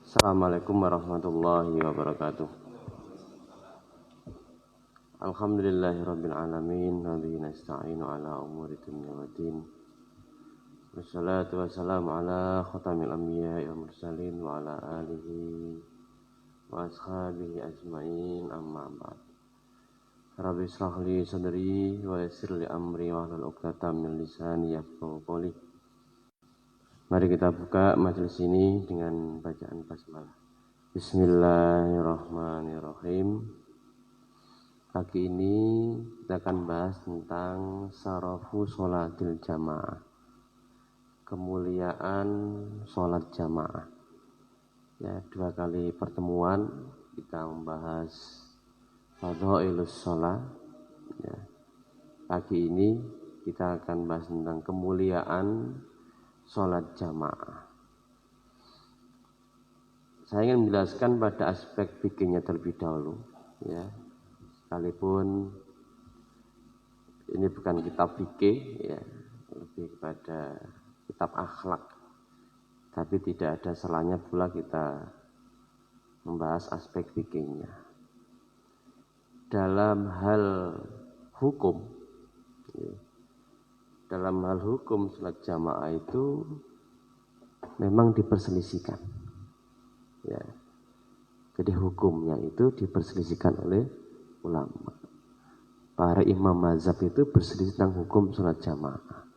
Assalamualaikum warahmatullahi wabarakatuh. Alhamdulillahirabbil alamin wa bihi nasta'inu ala umuri dunya waddin. Wassalatu wassalamu ala khatamil anbiya'i wal mursalin wa ala alihi wa ashabihi ajmain, amma ba'd. Rabbi shrah li sadri wa yassir li amri wa hlul 'uqdatam min lisani yafqahu qawli. Mari kita buka majelis ini dengan bacaan basmalah. Bismillahirrahmanirrahim. Pagi ini kita akan bahas tentang syarafu sholatil jamaah, kemuliaan sholat jamaah. Ya, 2 kali pertemuan kita membahas fadhailus sholat. Ya. Pagi ini kita akan bahas tentang kemuliaan sholat jamaah. Saya ingin menjelaskan pada aspek fikihnya terlebih dahulu, ya. Sekalipun ini bukan kitab fikih, ya, lebih kepada kitab akhlak, tapi tidak ada salahnya pula kita membahas aspek fikihnya. Dalam hal hukum, ya, dalam hal hukum sholat jamaah itu memang diperselisihkan, ya. Jadi hukumnya itu diperselisihkan oleh ulama. Para imam mazhab itu berselisih tentang hukum sholat jamaah.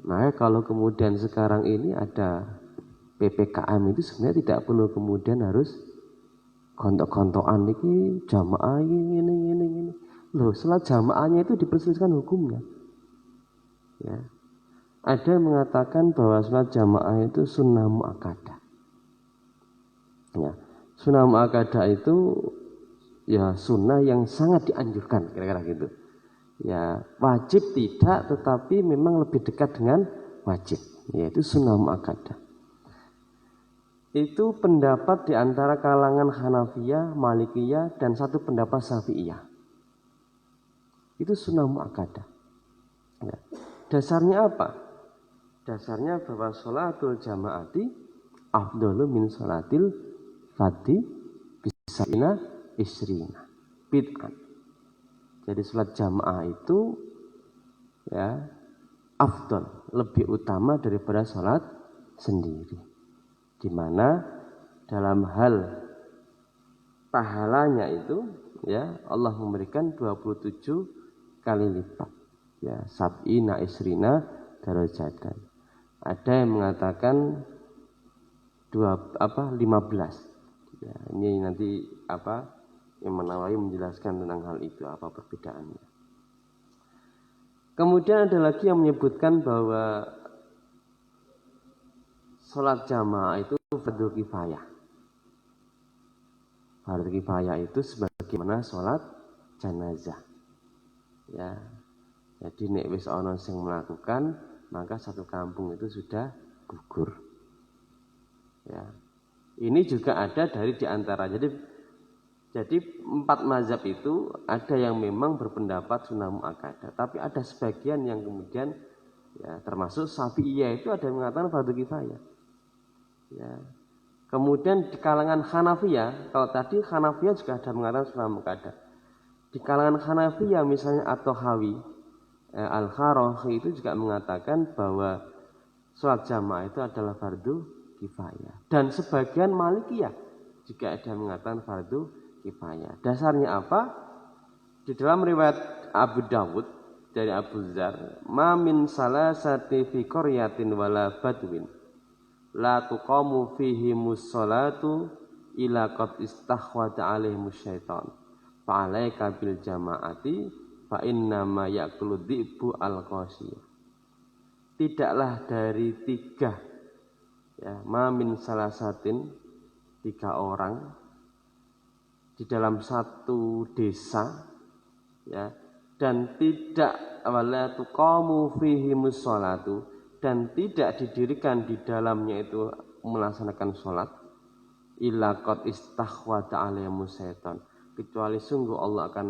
Nah, kalau kemudian sekarang ini ada PPKM itu sebenarnya tidak perlu kemudian harus kontok-kontokan ini jamaah ini. Loh, sholat jamaahnya itu diperselisihkan hukumnya. Ya. Ada yang mengatakan bahwa sholat jamaah itu sunnah muakkadah. Ya, sunnah muakkadah itu ya sunnah yang sangat dianjurkan, kira-kira gitu. Ya, wajib tidak, tetapi memang lebih dekat dengan wajib, yaitu sunnah muakkadah. Itu pendapat di antara kalangan Hanafiyah, Malikiyah, dan satu pendapat Syafi'iyah. Itu sunnah muakkadah. Ya. Dasarnya apa? Dasarnya bahwa sholatul jamaati afdalu min sholatil fadhi bisa'ina isrina bid'an. Jadi sholat jamaah itu ya afdal, lebih utama daripada sholat sendiri. Di mana dalam hal pahalanya itu ya Allah memberikan 27 kali lipat. Ya, sab'ina isrina darajatan. Ada yang mengatakan 15. Ya, ini nanti Imam Nawawi menjelaskan tentang hal itu, apa perbedaannya. Kemudian ada lagi yang menyebutkan bahwa sholat jamaah itu fardhu kifayah. Fardhu kifayah itu sebagaimana sholat jenazah. Ya. Jadi nek wis ana sing melakukan, maka satu kampung itu sudah gugur. Ya. Ini juga ada dari diantara. Jadi 4 mazhab itu ada yang memang berpendapat sunnah muakkadah, tapi ada sebagian yang kemudian ya termasuk Syafi'iyah itu ada yang mengatakan fardhu kifayah. Ya. Kemudian di kalangan Hanafiyah, kalau tadi Hanafiyah juga ada mengatakan sunnah muakkadah. Di kalangan Hanafiyah misalnya At-Tahawi Al-Kharohi itu juga mengatakan bahwa sholat jamaah itu adalah fardhu kifayah. Dan sebagian Malikiyah juga ada yang mengatakan fardhu kifayah. Dasarnya apa? Di dalam riwayat Abu Dawud dari Abu Dzar, "Ma min salasati fi qaryatin wala badwin la tuqamu fihi musallatu ila qad istahwada alaihimus syaitan. Fa alaika bil jamaati fa inna ma ya'kulu dhi'bu al-qasiyah." Tidaklah dari 3 ya, ma min salasatin 3 orang di dalam satu desa ya, dan tidak wala tuqamu fihi musallatu, dan tidak didirikan di dalamnya itu melaksanakan sholat illa qad istahwada alaihimus syaitan, kecuali sungguh Allah akan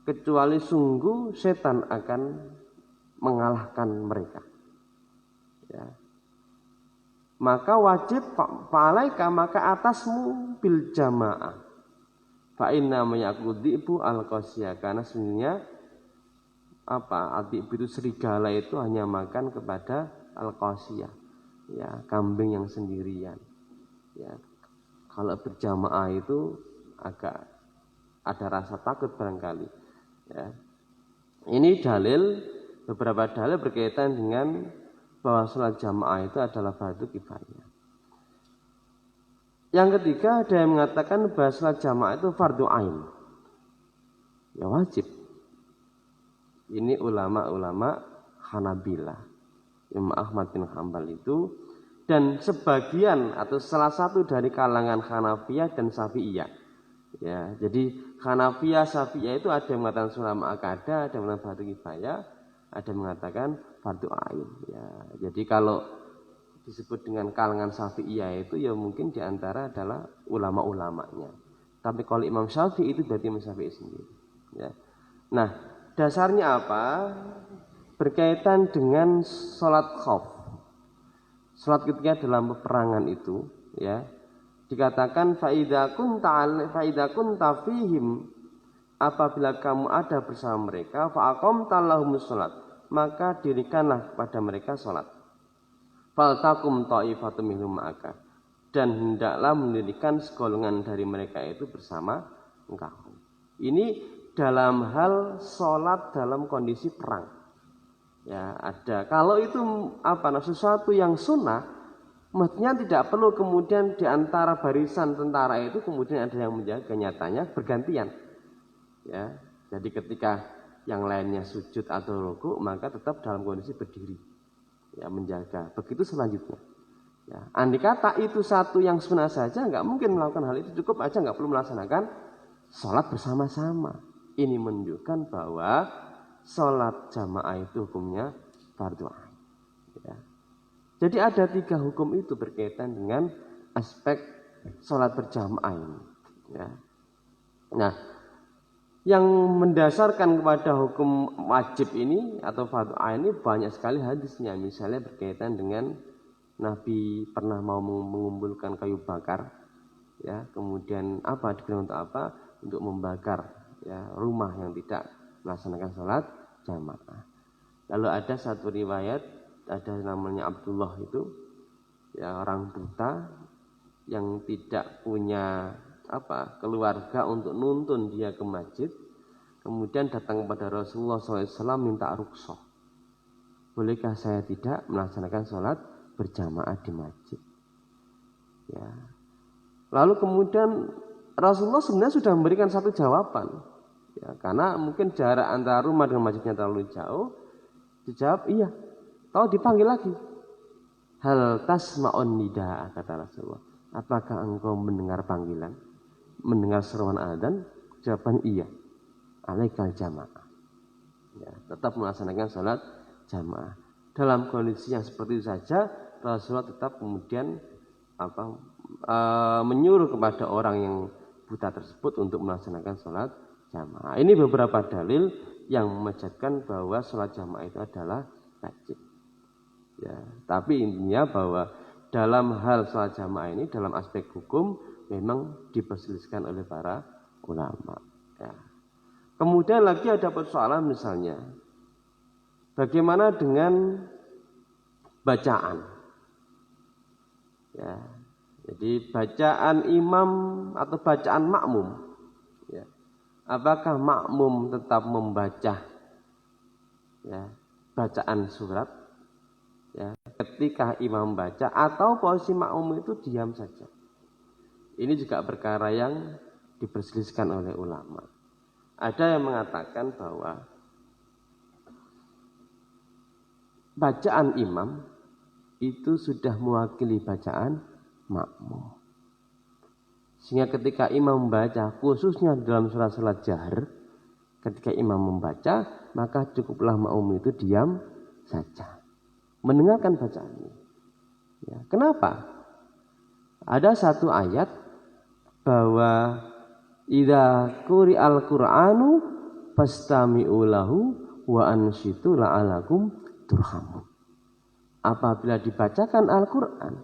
kecuali sungguh setan akan mengalahkan mereka. Ya. maka wajib fa'alaika maka atasmu bil jamaah. Fa inna mayaqudhibu al-qasya, karena sebenarnya adib itu serigala itu hanya makan kepada al-qasya, ya, kambing yang sendirian. Ya, kalau berjamaah itu agak ada rasa takut barangkali. Ya. Ini beberapa dalil berkaitan dengan bahwa sholat jamaah itu adalah fardu kifayah. Yang ketiga, ada yang mengatakan bahwa sholat jamaah itu fardu ain, ya wajib. Ini ulama-ulama Hanabilah, Imam Ahmad bin Hanbal itu, dan sebagian atau salah satu dari kalangan Hanafiyah dan Syafi'iyah. Ya, jadi Hanafiyah, Syafi'iyah itu ada yang mengatakan sholat muakkadah, ada yang mengatakan fardu kifayah, ada yang mengatakan fardu ain. Ya, jadi kalau disebut dengan kalangan Syafi'iyah itu ya mungkin diantara adalah ulama-ulamanya. Tapi kalau Imam Syafi'i itu berarti Imam Syafi'i sendiri. Ya. Nah, dasarnya apa? Berkaitan dengan sholat khauf. Sholat ketika dalam peperangan itu, ya, dikatakan faida kunta fihim, apabila kamu ada bersama mereka, fa'aqamta lahumus sholat, maka dirikanlah kepada mereka sholat. Faltakum ta'ifatum minhum ma'aka, dan hendaklah mendirikan segolongan dari mereka itu bersama engkau. Ini dalam hal sholat dalam kondisi perang. Ya, ada. Kalau itu sesuatu yang sunnah, mestinya tidak perlu kemudian di antara barisan tentara itu kemudian ada yang menjaga, nyatanya bergantian. Ya, jadi ketika yang lainnya sujud atau rukuk, maka tetap dalam kondisi berdiri, ya, menjaga. Begitu selanjutnya. Ya, andai kata itu satu yang sunnah saja, nggak mungkin melakukan hal itu, cukup aja nggak perlu melaksanakan sholat bersama-sama. Ini menunjukkan bahwa sholat jamaah itu hukumnya fardu ain. Ya. Jadi ada 3 hukum itu berkaitan dengan aspek sholat berjamaah ini. Ya. Nah, yang mendasarkan kepada hukum wajib ini atau fardu ain ini banyak sekali hadisnya. Misalnya berkaitan dengan Nabi pernah mau mengumpulkan kayu bakar, ya, kemudian digunakan untuk apa? Untuk membakar, ya, rumah yang tidak melaksanakan sholat jamaah. Lalu ada satu riwayat, ada namanya Abdullah itu, ya, orang buta yang tidak punya keluarga untuk nuntun dia ke masjid, kemudian datang kepada Rasulullah SAW minta rukhsah. Bolehkah saya tidak melaksanakan sholat berjamaah di masjid? Ya. Lalu kemudian Rasulullah sebenarnya sudah memberikan satu jawaban. Ya, karena mungkin jarak antara rumah dengan masjidnya terlalu jauh, dijawab iya. Tahu dipanggil lagi. Hal tasma'un nidaa, kata Rasulullah. Apakah engkau mendengar panggilan? Mendengar seruan adzan? Jawaban iya. Alaikal jamaah. Ya, tetap melaksanakan sholat jamaah. Dalam kondisi yang seperti itu saja, Rasulullah tetap kemudian menyuruh kepada orang yang buta tersebut untuk melaksanakan sholat jamaah. Ini beberapa dalil yang menunjukkan bahwa sholat jamaah itu adalah wajib. Ya, tapi intinya bahwa dalam hal sholat jamaah ini dalam aspek hukum memang diperselisihkan oleh para ulama. Ya. Kemudian lagi ada persoalan misalnya, bagaimana dengan bacaan? Ya, jadi bacaan imam atau bacaan makmum. Ya. Apakah makmum tetap membaca, ya, bacaan surat, ya, ketika imam baca, atau posisi makmum itu diam saja? Ini juga perkara yang diperselisihkan oleh ulama. Ada yang mengatakan bahwa bacaan imam itu sudah mewakili bacaan makmum. Sehingga ketika imam membaca, khususnya dalam salat jahar, ketika imam membaca, maka cukuplah makmum itu diam saja, mendengarkan bacaannya. Ya, kenapa? Ada satu ayat bahwa idza quri'al Qur'anu fastami'u lahu wa ansitu la'alakum turhamun. Apabila dibacakan Al-Qur'an,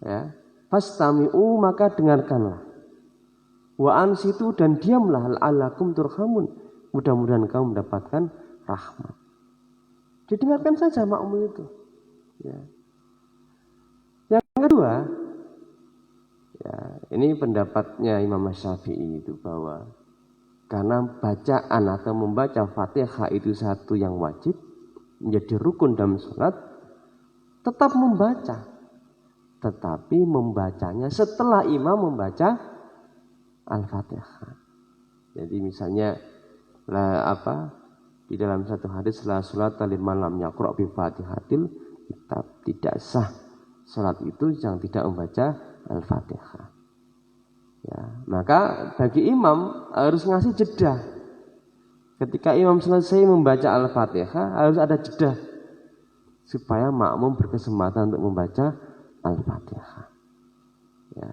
Ya, fastami'u maka dengarkanlah. Wa ansitu dan diamlah la'allakum turhamun. Mudah-mudahan kamu mendapatkan rahmat. Didengarkan saja makmum itu. Ya. Yang kedua, ya, ini pendapatnya Imam Syafi'i itu bahwa karena bacaan atau membaca Fatihah itu satu yang wajib, menjadi rukun dalam sholat, tetap membaca. Tetapi membacanya setelah imam membaca Al-Fatihah. Jadi misalnya di dalam satu hadis la sholata liman lam yaqra' bi Fatihatil kitab, tidak sah salat itu yang tidak membaca Al-Fatihah. Ya, maka bagi imam harus ngasih jeda. Ketika imam selesai membaca Al-Fatihah harus ada jeda supaya makmum berkesempatan untuk membaca Al-Fatihah. Ya.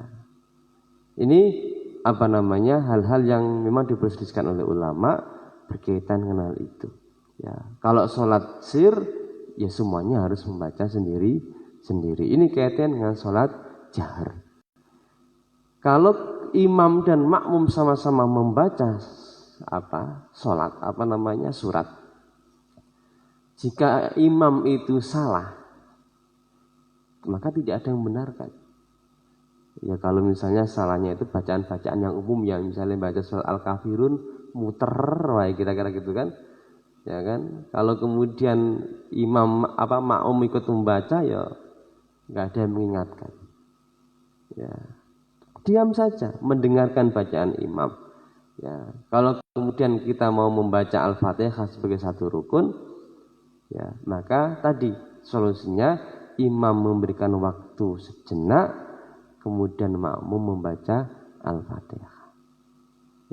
Ini hal-hal yang memang diperselisihkan oleh ulama berkaitan dengan hal itu. Ya, kalau sholat sir, ya semuanya harus membaca sendiri-sendiri. Ini kaitan dengan sholat jahar. Kalau imam dan makmum sama-sama membaca surat. Jika imam itu salah, maka tidak ada yang membenarkan. Ya kalau misalnya salahnya itu bacaan-bacaan yang umum, yang misalnya baca surat Al-Kafirun muter, kira-kira gitu kan. Ya kan? Kalau kemudian makmum ikut membaca, ya nggak ada yang mengingatkan. Ya, diam saja mendengarkan bacaan imam. Ya, kalau kemudian kita mau membaca Al-Fatihah sebagai satu rukun, ya maka tadi solusinya imam memberikan waktu sejenak, kemudian makmum membaca Al-Fatihah.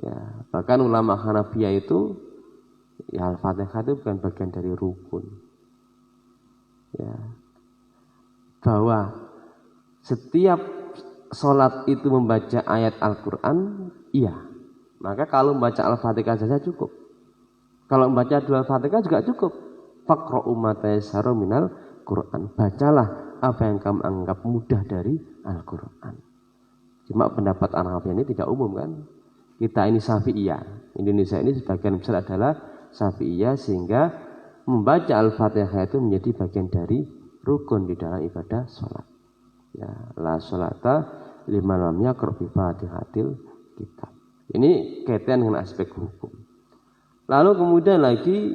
Ya, bahkan ulama Hanafiyah itu ya Al-Fatihah itu bukan bagian dari rukun. Ya. Bahwa setiap sholat itu membaca ayat Al-Quran, iya. Maka kalau membaca Al-Fatihah saja cukup. Kalau membaca dua Al-Fatihah juga cukup. Faqra'u ma tayassara minal Quran. Bacalah apa yang kamu anggap mudah dari Al-Quran. Cuma pendapat Hanafiyah ini tidak umum kan. Kita ini Syafi'iyah. Indonesia ini sebagian besar adalah Syafi'iyah, sehingga membaca Al-Fatihah itu menjadi bagian dari rukun di dalam ibadah sholat. Ya, la sholata liman lam yaqra' bi Fatihatil kitab. Ini kaitan dengan aspek hukum. Lalu kemudian lagi,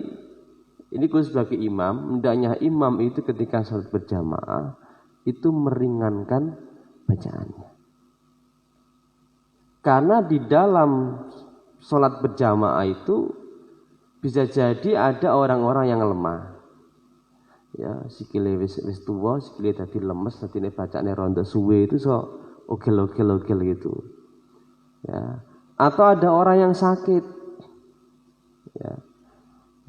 ini khusus bagi imam, hendaknya imam itu ketika sholat berjamaah itu meringankan bacaannya. Karena di dalam sholat berjamaah itu bisa jadi ada orang-orang yang lemah. Ya, sikile wis tuwa, sikile dadi lemes, dadi bacane rondo suwe itu so ogel-ogel gitu. Ya. Atau ada orang yang sakit. Ya.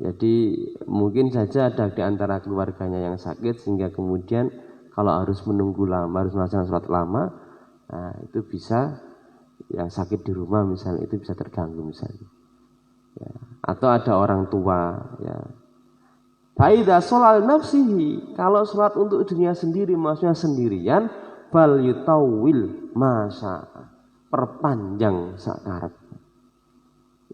Jadi mungkin saja ada di antara keluarganya yang sakit, sehingga kemudian kalau harus menunggu lama, harus melaksanakan sholat lama, nah itu bisa, yang sakit di rumah misalnya, itu bisa terganggu misalnya. Ya. Atau ada orang tua, ya. Faidha sholal nafsihi, kalau sholat untuk dunia sendiri, maksudnya sendirian, fal yutawil masa, perpanjang sakarep.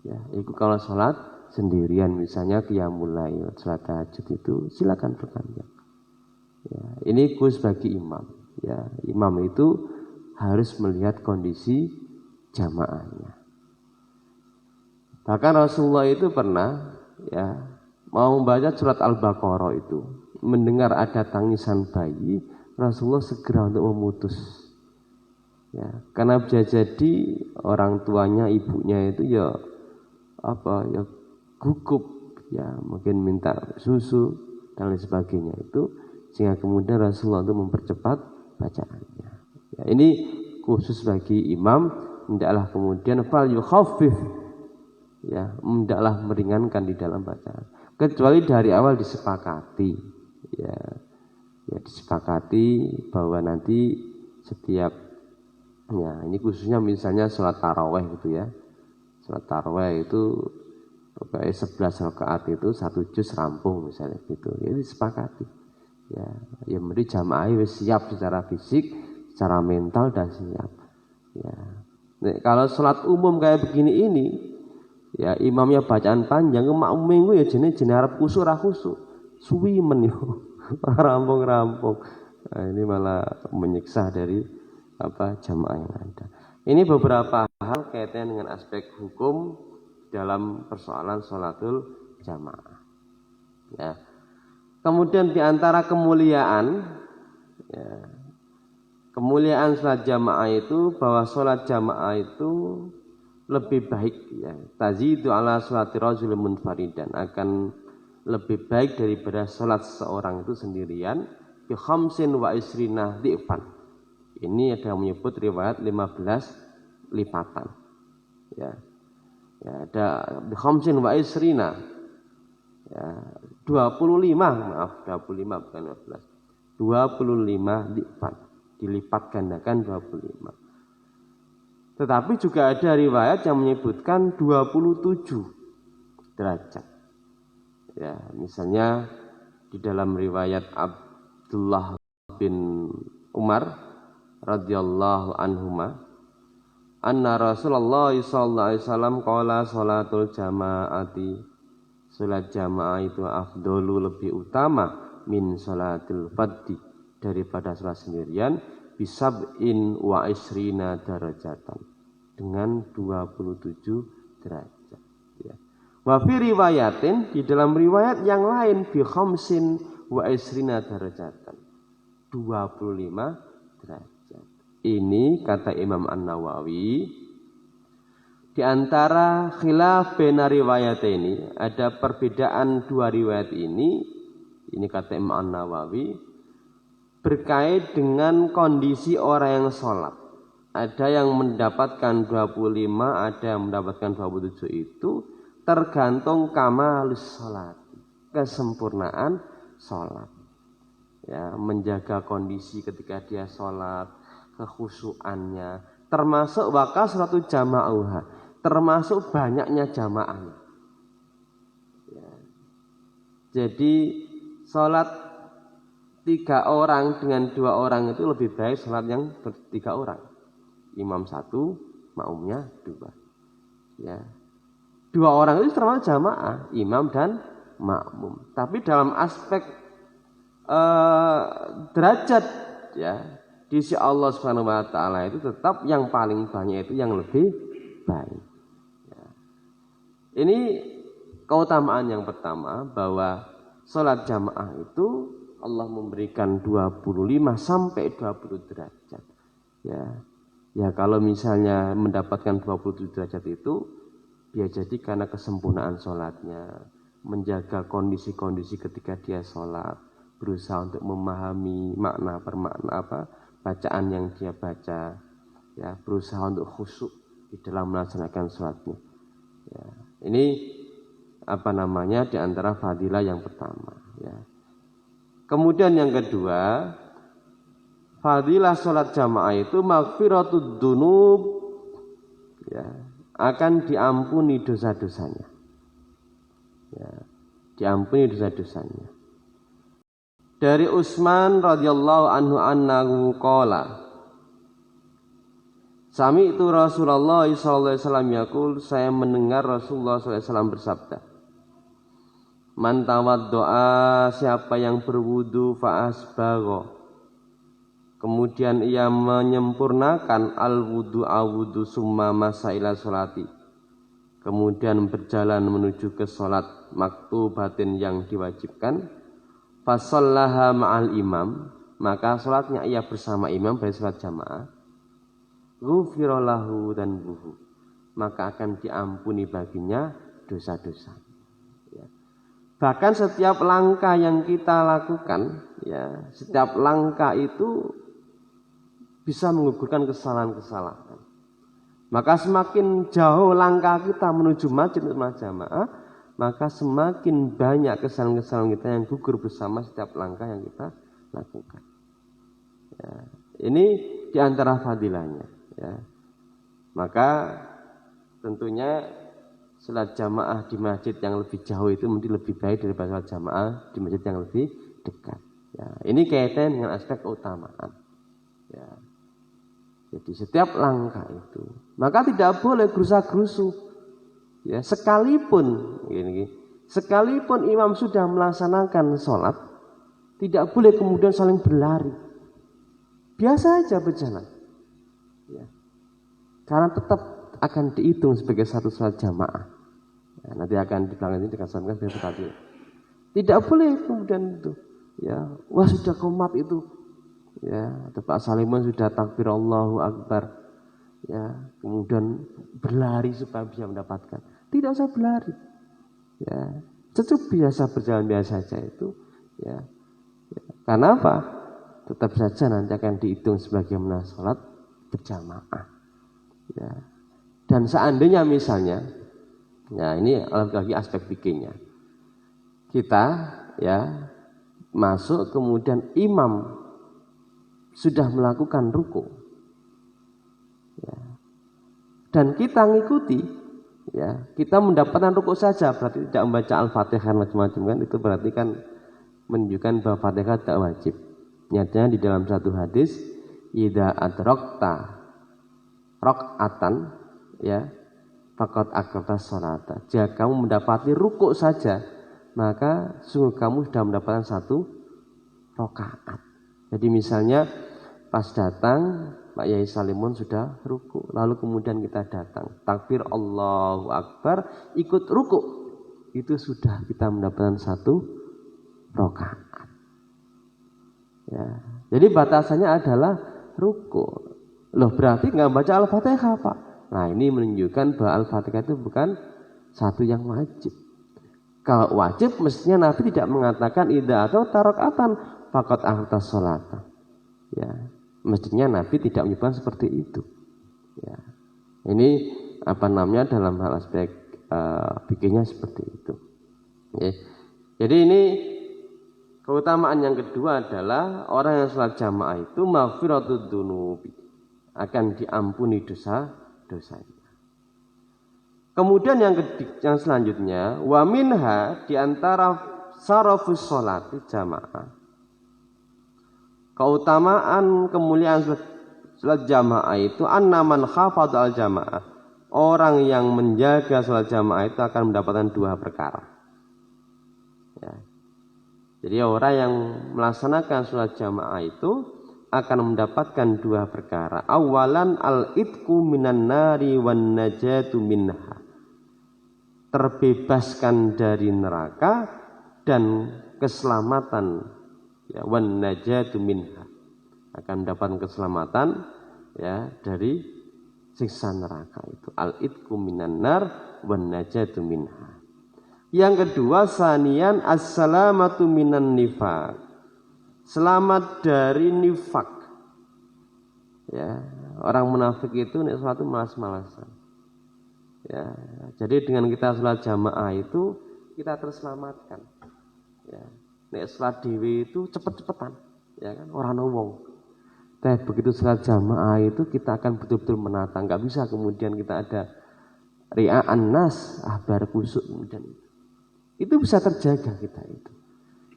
Ya, itu kalau sholat sendirian, misalnya qiyamul lail, sholat tahajud itu silakan perpanjang. Ya, ini khusus bagi imam. Ya, imam itu harus melihat kondisi jamaahnya. Bahkan Rasulullah itu pernah mau membaca surat Al-Baqarah itu, mendengar ada tangisan bayi, Rasulullah segera untuk memutus. Ya, karena bisa jadi orang tuanya, ibunya itu gugup, ya mungkin minta susu dan lain sebagainya itu, sehingga kemudian Rasulullah untuk mempercepat bacaannya. Ya, ini khusus bagi imam, hendaklah kemudian fal yukhaffif, ya hendaklah meringankan di dalam bacaan, kecuali dari awal disepakati, ya disepakati bahwa nanti setiap, ya ini khususnya misalnya sholat taraweh gitu ya, sholat taraweh itu pokoknya 11 rakaat itu 1 juz rampung misalnya gitu, ya disepakati, ya mesti jamaah wis siap secara fisik secara mental dah siap. Ya. Nek kalau sholat umum kayak begini ini, ya imamnya bacaan panjang, makmum minggu ya jenis arep kusuk ra kusuk. Suwi men yo. Rampung-rampung. Nah, ini malah menyiksa dari jamaah yang ada. Ini beberapa hal kaitannya dengan aspek hukum dalam persoalan sholatul jamaah. Ya. Kemudian di antara kemuliaan, ya, kemuliaan sholat jamaah itu bahwa sholat jamaah itu lebih baik, ya. Tazidu ala sholati rajulin munfaridan, akan lebih baik daripada sholat seorang itu sendirian. Bi khamsin wa isrina di'fan. Ini ada yang menyebut riwayat 15 lipatan. Ya. Ya, ada bi khamsin wa isrina. Ya, 25 bukan 15. 25 di'fan. Dilipat gandakan 25. Tetapi juga ada riwayat yang menyebutkan 27 derajat. Ya, misalnya di dalam riwayat Abdullah bin Umar radhiyallahu anhuma, anna Rasulullah sallallahu alaihi wasallam qala salatul jamaati, salat jamaah itu afdalu, lebih utama, min salatil fadhi, daripada salat sendirian, bisab'in wa isrina darajatan, dengan 27 derajat. Ya. Wa fi riwayatin, di dalam riwayat yang lain, bi khamsin wa isrina darajatan, 25 derajat. Ini kata Imam An-Nawawi, di antara khilaf bena riwayat ini, ada perbedaan dua riwayat ini kata Imam An-Nawawi, berkait dengan kondisi orang yang sholat. Ada yang mendapatkan 25, ada yang mendapatkan 27, itu tergantung kamalus sholat, kesempurnaan sholat. Ya, menjaga kondisi ketika dia sholat, kekhusyuannya, termasuk wakal suatu jama'uha, termasuk banyaknya jamaahnya. Ya. Jadi sholat 3 orang dengan 2 orang itu lebih baik sholat yang 3 orang. Imam 1, makmumnya 2. Ya. 2 orang itu termasuk jamaah, imam dan makmum. Tapi dalam aspek derajat, ya, di sisi Allah Subhanahu wa taala itu tetap yang paling banyak itu yang lebih baik. Ya. Ini keutamaan yang pertama, bahwa sholat jamaah itu Allah memberikan 25 sampai 20 derajat. Ya. Ya, kalau misalnya mendapatkan 27 derajat itu, dia jadi karena kesempurnaan sholatnya, menjaga kondisi-kondisi ketika dia sholat, berusaha untuk memahami makna per makna bacaan yang dia baca, ya, berusaha untuk khusyuk di dalam melaksanakan sholatnya. Ya, ini di antara fadilah yang pertama. Ya. Kemudian yang kedua, fadilah sholat jamaah itu maghfiratud dzunub, ya, akan diampuni dosa-dosanya. Ya, diampuni dosa-dosanya. Dari Utsman radhiyallahu anhu annahu qala, sami'tu Rasulullah sallallahu alaihi wasallam yaqul, saya mendengar Rasulullah sallallahu alaihi wasallam bersabda, man tawaddoa, siapa yang berwudu, fa asbagha, kemudian ia menyempurnakan al-wudu awudu summa masa ila sholati, kemudian berjalan menuju ke sholat maktubatin yang diwajibkan, fasallaha ma'al imam, maka sholatnya ia bersama imam pada sholat jamaah, ghufira lahu dhanbuhu, maka akan diampuni baginya dosa-dosa. Ya. Bahkan setiap langkah yang kita lakukan, ya, setiap langkah itu bisa menggugurkan kesalahan-kesalahan. Maka semakin jauh langkah kita menuju masjid jamaah, maka semakin banyak kesalahan-kesalahan kita yang gugur bersama setiap langkah yang kita lakukan. Ya, ini diantara fadilahnya. Ya. Maka tentunya salat jamaah di masjid yang lebih jauh itu mungkin lebih baik daripada salat jamaah di masjid yang lebih dekat. Ya, ini kaitan dengan aspek keutamaan. Ya. Jadi setiap langkah itu, maka tidak boleh gerusa-gerusu. Ya, sekalipun imam sudah melaksanakan sholat, tidak boleh kemudian saling berlari. Biasa aja berjalan. Ya. Karena tetap akan dihitung sebagai satu sholat jamaah. Ya, nanti akan di belakang ini dikasihkan sebagai tadi. Tidak boleh kemudian itu. Ya, wah sudah komat itu. Ya, Pak Saliman sudah takbir Allahu Akbar. Ya, kemudian berlari supaya bisa mendapatkan. Tidak usah berlari. Ya, cukup biasa berjalan biasa saja itu. Ya. Karena apa? Tetap saja nanti akan dihitung sebagaimana sholat berjamaah. Ya. Dan seandainya misalnya, ya ini lagi aspek fikihnya. Kita ya masuk kemudian imam sudah melakukan ruku, ya. Dan kita ngikuti, ya kita mendapatkan ruku saja, berarti tidak membaca Al-Fatihah macam-macam kan, itu berarti kan menunjukkan bahwa Fatihah tidak wajib. Nyatanya di dalam satu hadis, idza adrakta raqatan, ya faqad aqamta sholata. Jika kamu mendapati ruku saja, maka sungguh kamu sudah mendapatkan satu rakaat. Jadi misalnya pas datang Pak Yai Salimun sudah ruku, lalu kemudian kita datang takbir Allahu Akbar, ikut ruku, itu sudah kita mendapatkan satu rakaat. Ya, jadi batasannya adalah ruku. Loh berarti nggak baca Al-Fatihah Pak? Nah ini menunjukkan bahwa Al-Fatihah itu bukan satu yang wajib. Kalau wajib mestinya Nabi tidak mengatakan idza atau tarakatan faqad aqamta sholata. Ya, mestinya Nabi tidak menyebutkan seperti itu. Ya. Ini apa namanya dalam hal aspek fikihnya seperti itu. Ya. Jadi ini keutamaan yang kedua adalah orang yang sholat jamaah itu maghfiratud dzunubi, akan diampuni dosa-dosanya. Kemudian yang selanjutnya wa minha di antara sarafus sholati jamaah. Keutamaan kemuliaan salat jamaah itu annaman khafadha al jamaah. Orang yang menjaga salat jamaah itu akan mendapatkan dua perkara. Ya. Jadi orang yang melaksanakan salat jamaah itu akan mendapatkan dua perkara. Awalan al-itqu minan nari wan najatu minha. Terbebaskan dari neraka dan keselamatan. Ya, wan najatu minha, akan mendapatkan keselamatan ya dari siksa neraka itu. Al-itqu minan nar wan najatu minha. Yang kedua sanian as-salamatu minan nifaq. Selamat dari nifak. Ya, orang munafik itu nek salat itu malas-malasan. Ya, jadi dengan kita salat jamaah itu kita terselamatkan. Ya. Nek salat dhewe itu cepet-cepetan, ya kan, orang wong. Tapi begitu salat jamaah itu kita akan betul-betul menata, nggak bisa kemudian kita ada ria'an nas, ahbar kusuk kemudian itu bisa terjaga kita itu.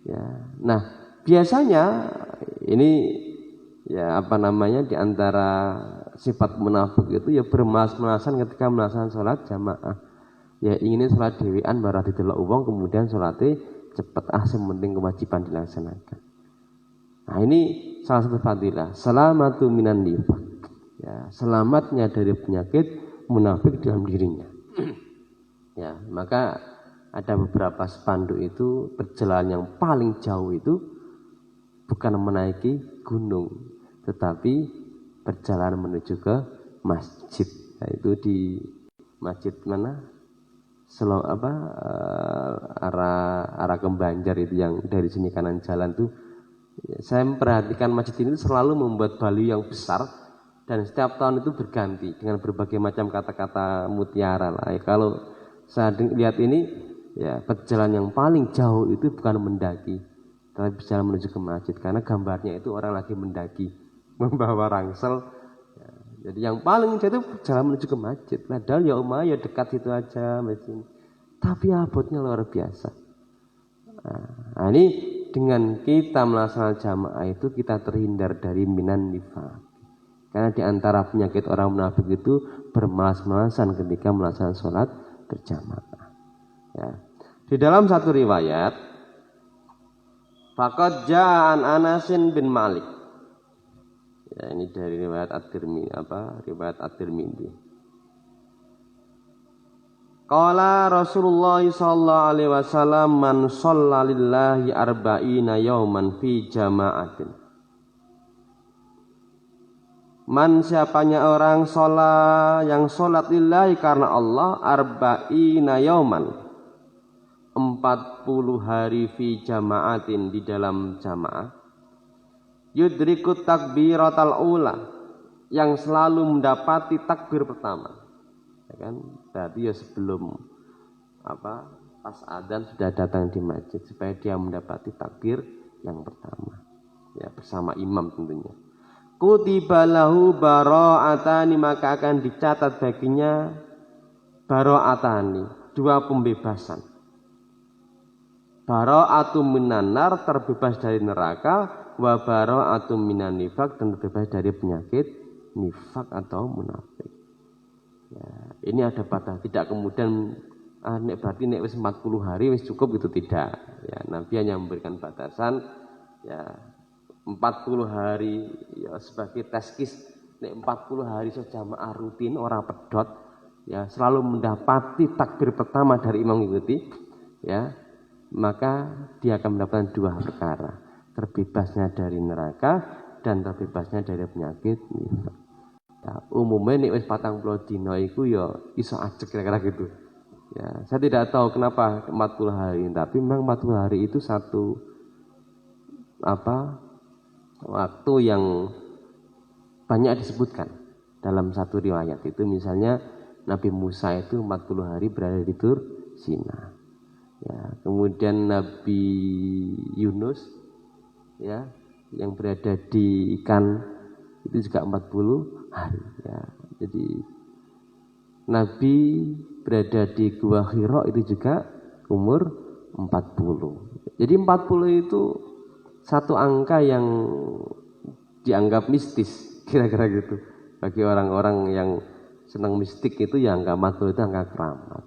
Ya, nah biasanya ini ya apa namanya di antara sifat munafik itu ya bermalas-malasan ketika melaksanakan salat jamaah. Ya ingin salat dhewean baru didelok wong kemudian salate cepat sementing kewajiban dilaksanakan. Nah ini salah satu fadilah salamatu minan nifaq. Ya, selamatnya dari penyakit munafik dalam dirinya. Ya, maka ada beberapa spanduk itu perjalanan yang paling jauh itu bukan menaiki gunung, tetapi perjalanan menuju ke masjid. Yaitu di masjid mana? Arah Kembanjar itu yang dari sini kanan jalan tuh. Saya memperhatikan masjid ini selalu membuat baliho yang besar dan setiap tahun itu berganti dengan berbagai macam kata-kata mutiara lah. Ya, kalau saya lihat ini ya perjalanan yang paling jauh itu bukan mendaki, tapi berjalan menuju ke masjid karena gambarnya itu orang lagi mendaki membawa rangsel. Jadi yang paling jauh itu jalan menuju ke masjid. Padahal ya ya dekat situ aja masjid. Tapi abotnya luar biasa. Nah ini dengan kita melaksanakan jamaah itu kita terhindar dari minan nifaq. Karena di antara penyakit orang munafik itu bermalas-malasan ketika melaksanakan sholat berjamaah. Ya. Di dalam satu riwayat, faqad ja'an Anasin bin Malik. Ya, ini dari riwayat At-Tirmidzi. Qala Rasulullah sallallahu alaihi wasallam man shalla lillahi arba'ina yauman fi jama'atin. Man siapanya orang yang sholat lillahi karena Allah arba'ina yauman 40 hari fi jama'atin di dalam jamaah yudrikut takbiratal ula yang selalu mendapati takbir pertama ya kan berarti ya sebelum pas adzan sudah datang di masjid supaya dia mendapati takbir yang pertama ya bersama imam tentunya. Kutiba lahu bara'atani maka akan dicatat baginya bara'atani 2 pembebasan. Bara'atum minan nar terbebas dari neraka wa bara'atum minan nifaq dan terbebas dari penyakit nifaq atau munafik. Ya, ini ada batas tidak kemudian berarti nek wis 40 hari wis cukup itu tidak. Ya, Nabi hanya memberikan batasan ya 40 hari ya sebagai teskis nek 40 hari jamaah rutin orang pedot ya selalu mendapati takbir pertama dari imam ikuti ya maka dia akan mendapatkan 2 perkara terbebasnya dari neraka dan terbebasnya dari penyakit ya, umumnya nek wis 40 dina iku ya iso ajek kira-kira gitu ya saya tidak tahu kenapa 40 hari tapi memang 40 hari itu satu waktu yang banyak disebutkan dalam satu riwayat itu misalnya Nabi Musa itu 40 hari berada di Tur Sina ya kemudian Nabi Yunus ya yang berada di ikan itu juga 40 hari ya jadi Nabi berada di Gua Hira itu juga umur 40 jadi 40 itu satu angka yang dianggap mistis kira-kira gitu bagi orang-orang yang senang mistik itu ya angka 40 itu angka keramat.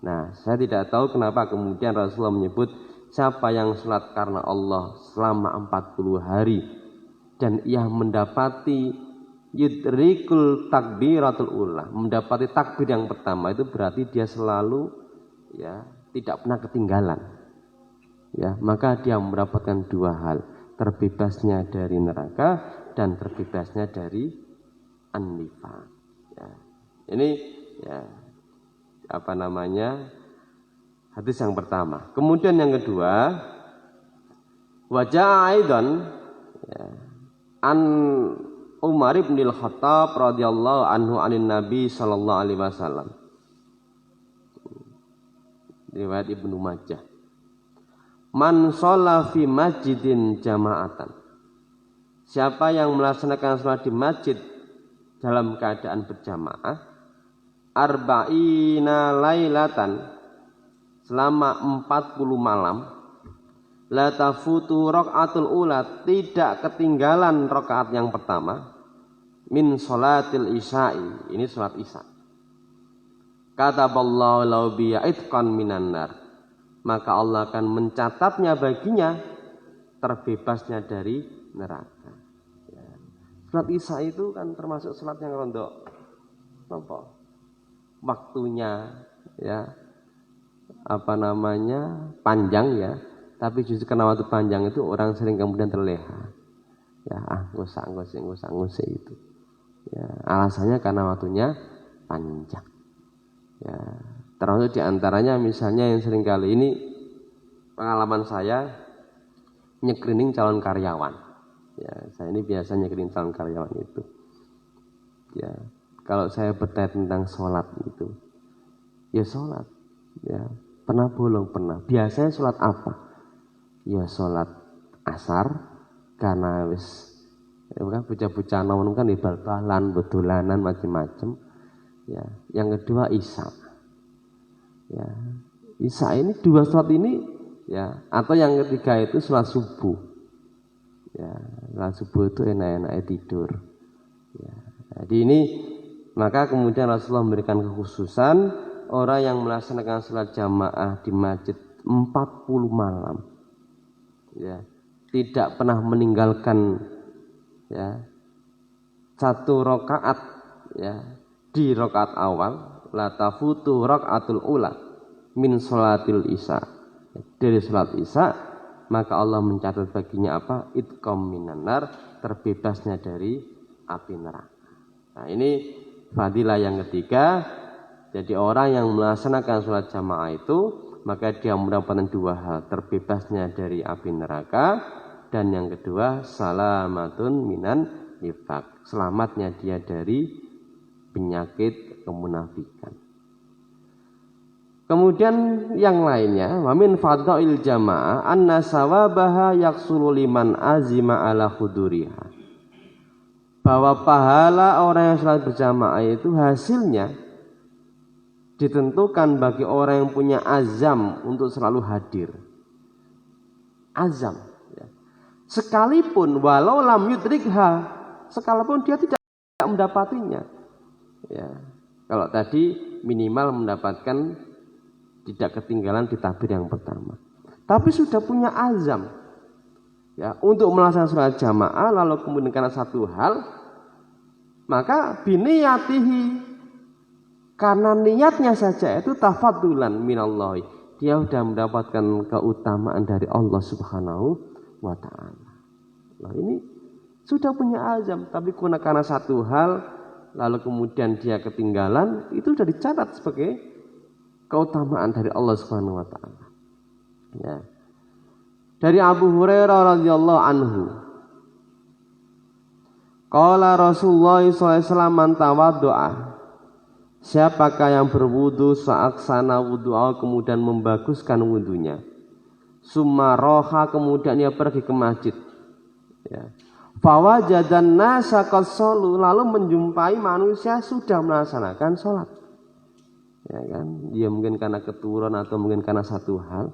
Nah saya tidak tahu kenapa kemudian Rasulullah menyebut siapa yang sholat karena Allah selama 40 hari dan ia mendapati yudrikul takbiratul ula mendapati takbir yang pertama itu berarti dia selalu ya tidak pernah ketinggalan. Ya, maka dia mendapatkan 2 hal, terbebasnya dari neraka dan terbebasnya dari an-nifaq. Ya. Ini ya hadis yang pertama. Kemudian yang kedua, wajah aidan ya, an Umar bin Al-Khattab radhiyallahu anhu anin Nabi sallallahu alaihi wasallam. Riwayat Ibnu Majah. Man sholla fi masjidin jama'atan. Siapa yang melaksanakan sholat di masjid dalam keadaan berjamaah arba'ina lailatan selama 40 malam la tafutu rakaatul ula tidak ketinggalan rakaat yang pertama min sholatil isya'i ini sholat isya kataballahu lahu bi itqan minan nar maka Allah akan mencatatnya baginya terbebasnya dari neraka. Ya. Sholat isya itu kan termasuk sholat yang rondok, waktunya ya panjang ya, tapi justru karena waktu panjang itu orang sering kemudian terlena. Ya ngusik itu. Ya, alasannya karena waktunya panjang. Ya. Termasuk diantaranya misalnya yang sering kali ini pengalaman saya nyekrining calon karyawan. Ya, saya ini biasa nyekrining calon karyawan itu. Ya, kalau saya bertanya tentang sholat itu, ya sholat. Ya, pernah bolong pernah. Biasanya sholat apa? Ya sholat asar karena bukan bocah-bocah nom kan bal-balan, bedolanan macam-macam. Ya, yang kedua isya. Ya, isya ini 2 sholat ini ya, atau yang ketiga itu sholat subuh. Ya, sholat subuh itu enak-enaknya tidur. Ya, Jadi ini maka kemudian Rasulullah memberikan kekhususan orang yang melaksanakan sholat jamaah di masjid 40 malam, ya, tidak pernah meninggalkan ya satu rakaat ya di rakaat awal, la tafutu rakaatul ula min sholatil isya, dari sholat isya, maka Allah mencatat baginya apa? Itqam minan nar, terbebasnya dari api neraka. Nah, ini fadilah yang ketiga. Jadi orang yang melaksanakan sholat jamaah itu, maka dia mendapatkan dua hal: terbebasnya dari api neraka, dan yang kedua salamatun minan nifaq, selamatnya dia dari penyakit kemunafikan. Kemudian yang lainnya, wa min fadhail jamaah anna sawabaha yaksulu liman azima ala huduriha, bahwa pahala orang yang sholat berjamaah itu hasilnya ditentukan bagi orang yang punya azam untuk selalu hadir. Azam ya. Sekalipun walau lam yudrikha, sekalipun dia tidak mendapatinya ya. Kalau tadi minimal mendapatkan, tidak ketinggalan di takbir yang pertama, tapi sudah punya azam ya untuk melaksanakan sholat jamaah, lalu kemudian karena satu hal, maka biniyatihi, karena niatnya saja itu tafaddulan minallahi, dia sudah mendapatkan keutamaan dari Allah Subhanahu wa ta'ala. Nah, ini sudah punya azam, tapi karena satu hal lalu kemudian dia ketinggalan, itu sudah dicatat sebagai keutamaan dari Allah Subhanahu wa ta'ala. Ya. Dari Abu Hurairah radhiyallahu anhu, qala Rasulullah sallallahu alaihi wasallam man tawaddu'a, siapakah yang berwudu sa'aksana wudu'a, kemudian membaguskan wudunya, summa roha, kemudian ia pergi ke masjid ya, fawajadan nasa qad shallu, lalu menjumpai manusia sudah melaksanakan sholat ya kan, dia mungkin karena keturunan atau mungkin karena satu hal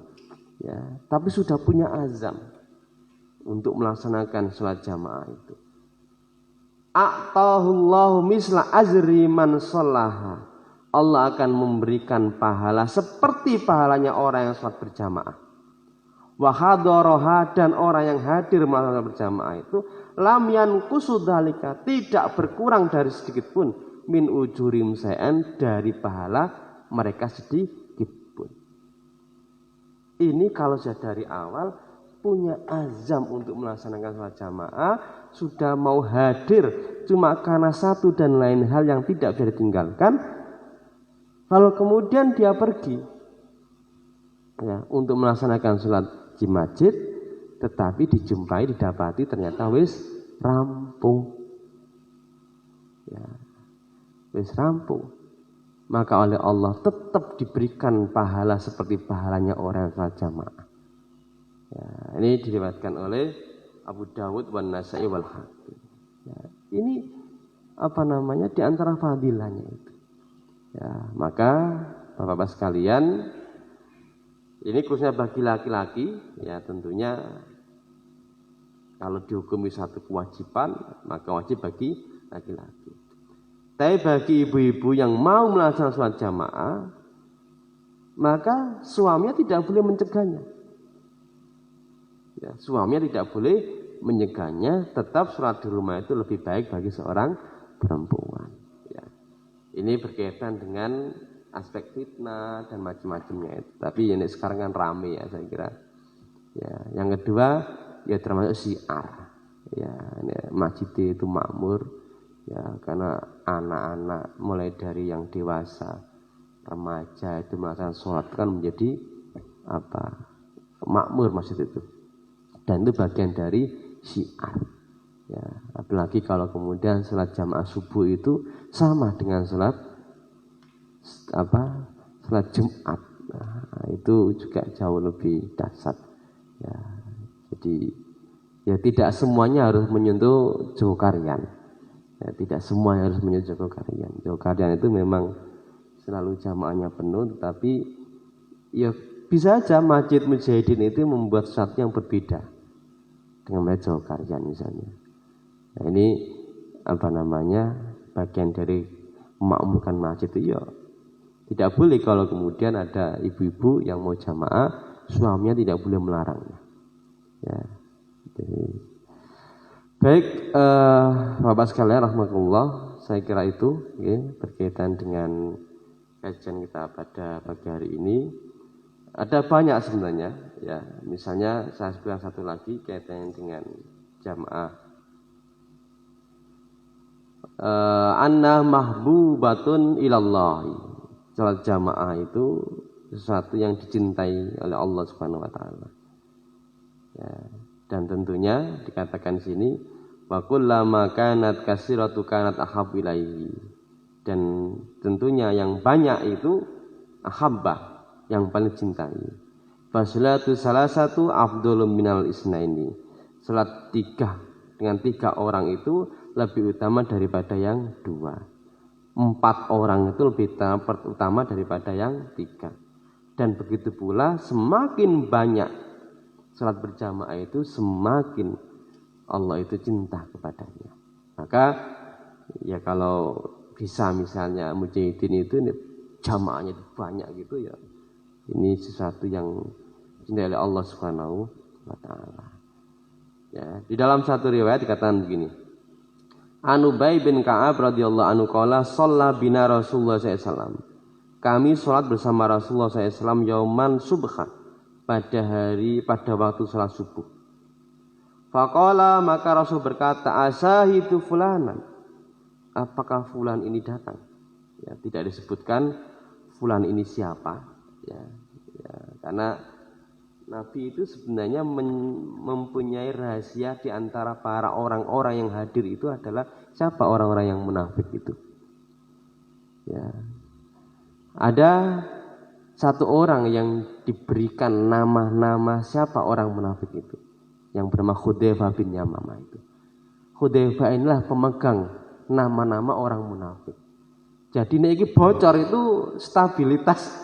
ya, tapi sudah punya azam untuk melaksanakan sholat jamaah itu, a'tahullahu misla ajri man shallaha, Allah akan memberikan pahala seperti pahalanya orang yang sholat berjamaah. Wa hadaraha, dan orang yang hadir melaksanakan berjamaah itu lam yanqusu dzalika, tidak berkurang dari sedikit pun, min ujurim sayan, dari pahala mereka sedikit pun. Ini kalau sudah dari awal punya azam untuk melaksanakan sholat jamaah, sudah mau hadir cuma karena satu dan lain hal yang tidak bisa ditinggalkan, lalu kemudian dia pergi ya, untuk melaksanakan sholat di masjid, tetapi dijumpai, didapati ternyata wis rampung ya, wis rampung, maka oleh Allah tetap diberikan pahala seperti pahalanya orang yang sholat jamaah ya. Ini diriwayatkan oleh Abu Dawud wan Nasa'i wal Hakim ya. Ini apa namanya, di antara fadilahnya itu ya. Maka Bapak-bapak sekalian, ini khususnya bagi laki-laki ya, tentunya kalau dihukumi satu kewajiban, maka wajib bagi laki-laki. Tapi bagi ibu-ibu yang mau melaksanakan sholat jamaah, maka suaminya tidak boleh mencegahnya ya, suaminya tidak boleh menyegahnya, tetap sholat di rumah itu lebih baik bagi seorang perempuan ya. Ini berkaitan dengan aspek fitnah dan macam-macamnya itu. Tapi ini sekarang kan rame ya, saya kira ya. Yang kedua ya termasuk syiar ya, ini masjid itu makmur ya, karena anak-anak mulai dari yang dewasa, remaja itu melaksanakan sholat kan menjadi apa, makmur masjid itu, dan itu bagian dari syiar ya. Apalagi kalau kemudian sholat jamaah subuh itu sama dengan sholat sholat Jumat, nah, itu juga jauh lebih dahsyat ya. Jadi ya tidak semuanya harus menyentuh Jogarian ya, tidak semuanya harus menyentuh Jogarian. Jogarian itu memang selalu jamaahnya penuh, tetapi ya bisa aja Masjid Mujahidin itu membuat sesuatu yang berbeda dengan Jogarian misalnya. Nah, ini apa namanya, bagian dari memakmurkan masjid itu ya tidak boleh kalau kemudian ada ibu-ibu yang mau jamaah, suaminya tidak boleh melarangnya. Ya. Jadi, baik, Bapak sekalian rahmatullah, saya kira itu ya, berkaitan dengan kajian kita pada pagi hari ini. Ada banyak sebenarnya, ya. Misalnya saya bilang satu lagi kaitan dengan jamaah. Anna mahbubatun ilallah. Salat jamaah itu sesuatu yang dicintai oleh Allah Subhanahu wa taala. Ya, dan tentunya dikatakan di sini wa kullama kanat kasiratu kanat ahabbu ilaihi. Dan tentunya yang banyak itu ahabbah, yang paling cintai. Fasalatu salah satu afdhalum minal isnaini. Salat dengan 3 orang itu lebih utama daripada yang 2. 4 orang itu lebih utama daripada yang 3. Dan begitu pula semakin banyak salat berjamaah itu semakin Allah itu cinta kepadanya. Maka ya kalau bisa misalnya mujahidin itu jamaahnya banyak gitu ya, ini sesuatu yang dicintai oleh Allah Subhanahu wa taala. Ya, di dalam satu riwayat dikatakan begini. Ubay bin Ka'ab radhiyallahu anhu qala shalla bina Rasulullah SAW. Kami sholat bersama Rasulullah SAW yauman subhan, pada waktu sholat subuh. Faqala, maka Rasul berkata, asahidu fulanan, apakah fulan ini datang? Ya, tidak disebutkan fulan ini siapa, ya, karena Nabi itu sebenarnya mempunyai rahasia di antara para orang-orang yang hadir itu adalah siapa orang-orang yang munafik itu. Ya. Ada satu orang yang diberikan nama-nama siapa orang munafik itu, yang bernama Hudzaifah bin Yamamah itu. Hudzaifah inilah pemegang nama-nama orang munafik. Jadi ini bocor itu stabilitas,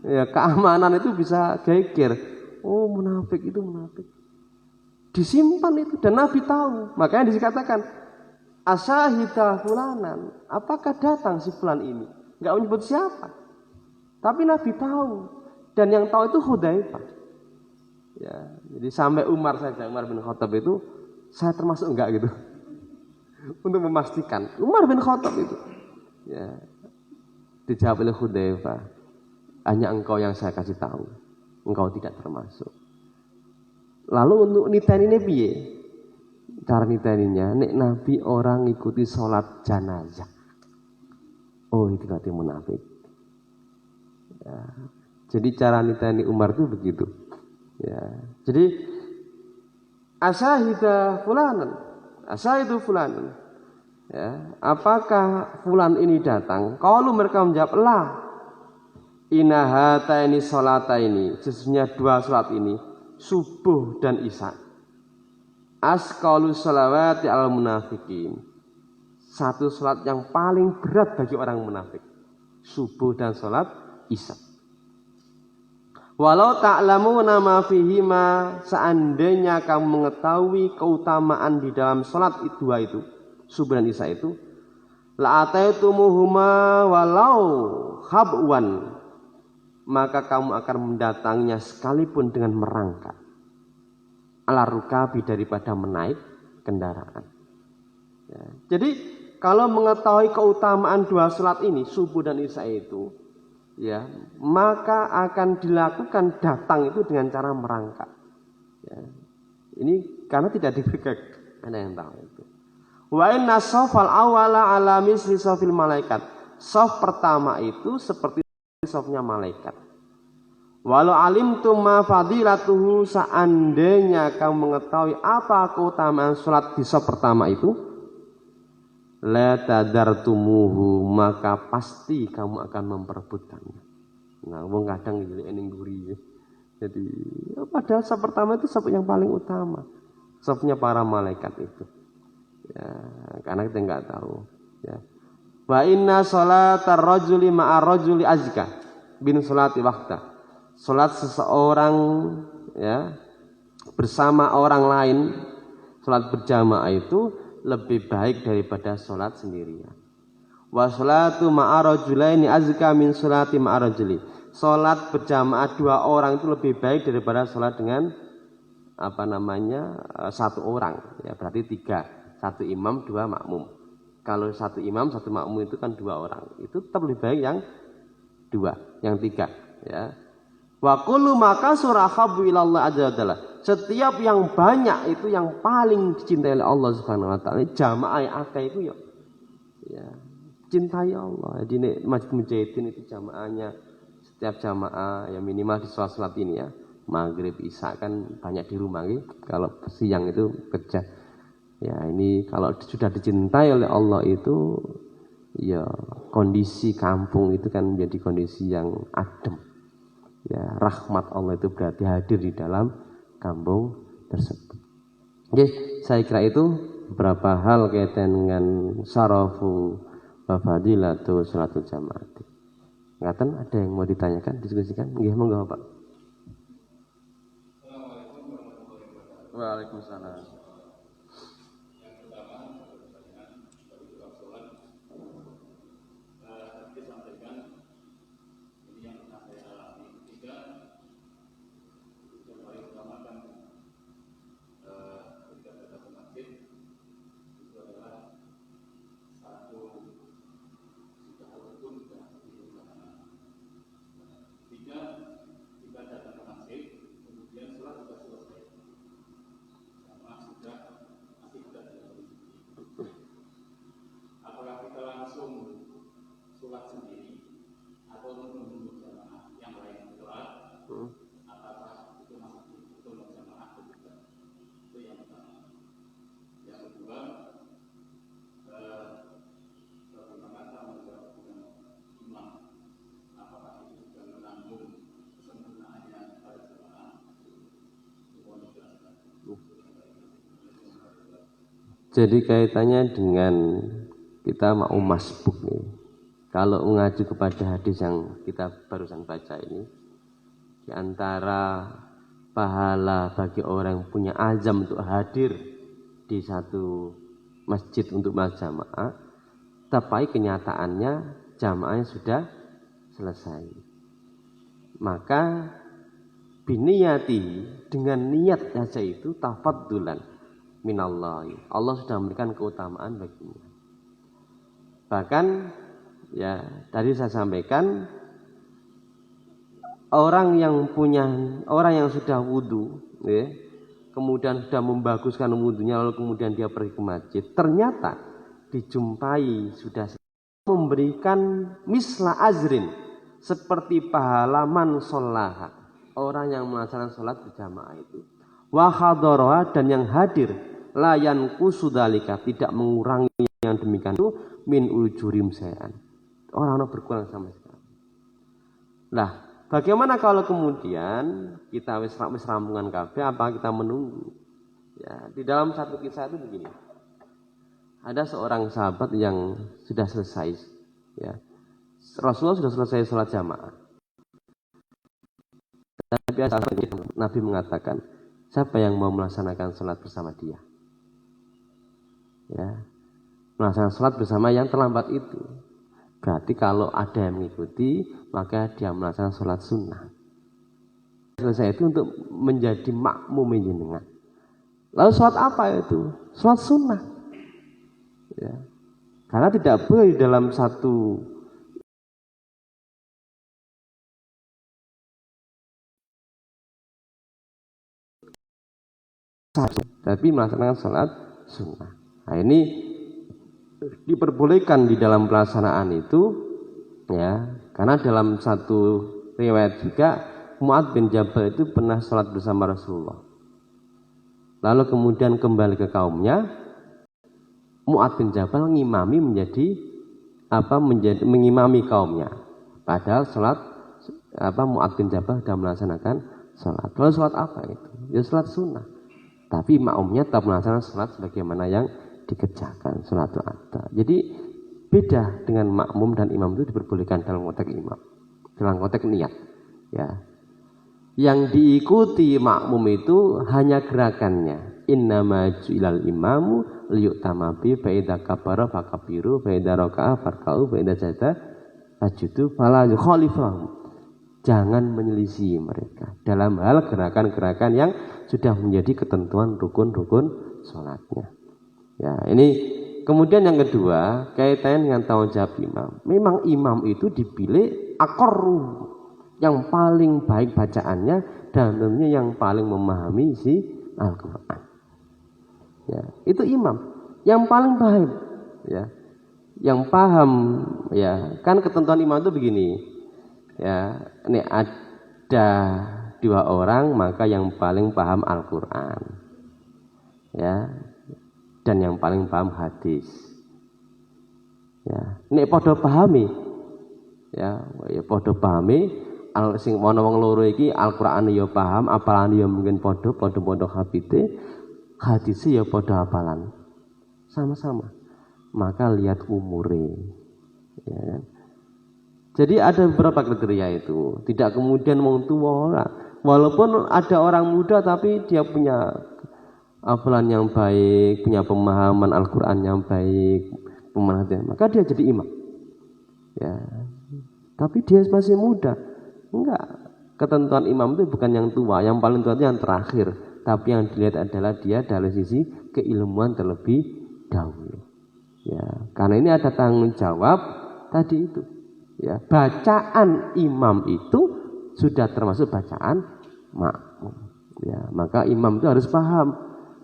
ya, keamanan itu bisa geger. Oh, munafik itu munafik. Disimpan itu dan Nabi tahu. Makanya dikatakan asahita fulanan, apakah datang si fulan ini? Enggak menyebut siapa. Tapi Nabi tahu. Dan yang tahu itu Hudzaifah. Ya, jadi sampai Umar bin Khattab itu saya termasuk enggak gitu. Untuk memastikan Umar bin Khattab itu. Ya. Dijawab oleh Hudzaifah, hanya engkau yang saya kasih tahu. Engkau tidak termasuk. Lalu untuk niteni ini piye? Cara niteninya, nek Nabi orang ikuti sholat jenazah. Oh, itu berarti munafik. Ya. Jadi cara niteni Umar itu begitu. Ya. Jadi asahidu fulanan. Ya. Apakah fulan ini datang? Kalau mereka menjawab lah. Inahata ini salata ini, sesungguhnya 2 salat ini, subuh dan isya. Asqalus salawati al munafikin. 1 salat yang paling berat bagi orang munafik. Subuh dan salat isya. Walau ta'lamuna ma fihima, seandainya kamu mengetahui keutamaan di dalam salat itu, subuh dan isya itu, la ataitumuhuma walau habwan, maka kamu akan mendatanginya sekalipun dengan merangkak. Ala rukabi, daripada menaik kendaraan. Ya. Jadi kalau mengetahui keutamaan 2 salat ini, subuh dan isya itu, ya, maka akan dilakukan datang itu dengan cara merangkak. Ya. Ini karena tidak diberikan, ada yang tahu itu. Wa inna shafal awala ala misli shafil malaikat. Shaf pertama itu seperti shafnya malaikat. Walau alimtum ma fadilatuhu, seandainya kamu mengetahui apa keutamaan salat di shaf pertama itu, la tadartumuhu, maka pasti kamu akan memperebutkannya. Nah, wong kadang iki ening guri. Jadi, ya, padahal shaf pertama itu shaf yang paling utama. Shafnya para malaikat itu. Ya, karena kita enggak tahu, ya. Wa inna sholatar rajuli ma'a rajuli azka bin sholati waqta. Salat seseorang, ya, bersama orang lain, salat berjamaah itu lebih baik daripada salat sendirian. Wa sholatu ma'a rajulaini azka min sholati ma'a rajuli. Salat berjamaah 2 orang itu lebih baik daripada salat dengan satu orang. Ya, berarti 3. 1 imam, 2 makmum. Kalau 1 imam, 1 makmum itu kan 2 orang. Itu tetap lebih baik yang 2, yang 3, ya. Wa kullu maka surahabu ilallah azza wajalla. Setiap yang banyak itu yang paling dicintai oleh Allah Subhanahu wa taala. Jamaah yang akeh itu ya cintai Allah. Di Masjid Mujahidin itu jamaahnya setiap jamaah ya minimal di salat ini ya. Maghrib Isya kan banyak di rumah gitu. Kalau siang itu kerja. Ya ini kalau sudah dicintai oleh Allah itu ya kondisi kampung itu kan menjadi kondisi yang adem. Ya, rahmat Allah itu berarti hadir di dalam kampung tersebut. Oke, saya kira itu beberapa hal kaitan dengan syarafu wa fadilatu salatul jamaah. Ngaten ada yang mau ditanyakan, diskusikan? Nggih, monggo, Pak. Waalaikumsalam. Jadi kaitannya dengan kita mau masbuk nih. Kalau mengacu kepada hadis yang kita barusan baca ini, di antara pahala bagi orang yang punya azam untuk hadir di satu masjid untuk berjamaah, tapi kenyataannya jamaahnya sudah selesai. Maka biniyati, dengan niat saja itu tafaddulan minallahi. Allah sudah memberikan keutamaan baginya. Bahkan ya tadi saya sampaikan orang yang sudah wudu, ya, kemudian sudah membaguskan wudunya lalu kemudian dia pergi ke masjid, ternyata dijumpai sudah memberikan misla azrin seperti pahala man sholaha, orang yang melaksanakan sholat berjamaah itu, wa hadaraha, dan yang hadir layan kusudalika, tidak mengurangi yang demikian itu min ujurim sayan, orang-orang berkurang sama sekali. Nah, bagaimana kalau kemudian kita wis rampungan kabeh, apa kita menunggu? Ya, di dalam satu kisah itu begini. Ada seorang sahabat yang sudah selesai, ya. Rasulullah sudah selesai sholat jamaah. Tapi Nabi mengatakan, siapa yang mau melaksanakan sholat bersama dia? Ya, melaksanakan sholat bersama yang terlambat itu. Berarti kalau ada yang mengikuti, maka dia melaksanakan sholat sunnah. Selesai itu untuk menjadi makmum jenengan. Lalu sholat apa itu? Sholat sunnah. Ya. Karena tidak boleh di dalam satu tapi melaksanakan sholat sunnah. Nah ini diperbolehkan di dalam pelaksanaan itu, ya, karena dalam satu riwayat juga Mu'adz bin Jabal itu pernah sholat bersama Rasulullah. Lalu kemudian kembali ke kaumnya, Mu'adz bin Jabal mengimami kaumnya. Padahal sholat Mu'adz bin Jabal sudah melaksanakan sholat. Lalu sholat apa itu? Ya sholat sunnah. Tapi makmumnya tetap melaksanakan sholat sebagaimana yang dikerjakan, sholatul adha. Jadi beda dengan makmum dan imam itu diperbolehkan dalam konteks imam, dalam konteks niat. Ya. Yang diikuti makmum itu hanya gerakannya. Innama ju'ilal imamu liyu'tama bi fa idza kabbara fakabbiru fa idza raka'a farka'u fa idza sajada fajudu fala yukhalifu. Jangan menyelisih mereka dalam hal gerakan-gerakan yang sudah menjadi ketentuan rukun-rukun sholatnya. Ya, ini kemudian yang kedua kaitannya dengan tanggung jawab imam. Memang imam itu dipilih aqarru, yang paling baik bacaannya dan tentunya yang paling memahami isi Al-Quran. Ya, itu imam yang paling baik, ya, yang paham. Ya, kan ketentuan imam itu begini. Ya, ini ada 2 orang maka yang paling paham Al-Quran, ya, dan yang paling paham hadis. Ya, ini podo pahami, ya podo pahami. Sing ana wong loro iki Al-Qur'an ya paham, apalan ya mungkin podo hafite, hadis ya podo hafalan. Sama-sama. Maka lihat umure. Ya kan? Jadi ada beberapa kriteria itu. Tidak kemudian wong tua ora. Walaupun ada orang muda tapi dia punya hafalan yang baik, punya pemahaman Al-Qur'an yang baik, pemahaman, maka dia jadi imam. Ya. Tapi dia masih muda. Enggak. Ketentuan imam itu bukan yang tua, yang paling tua itu yang terakhir. Tapi yang dilihat adalah dia dari sisi keilmuan terlebih dahulu. Ya, karena ini ada tanggung jawab tadi itu. Ya, bacaan imam itu sudah termasuk bacaan makmum. Ya, maka imam itu harus paham.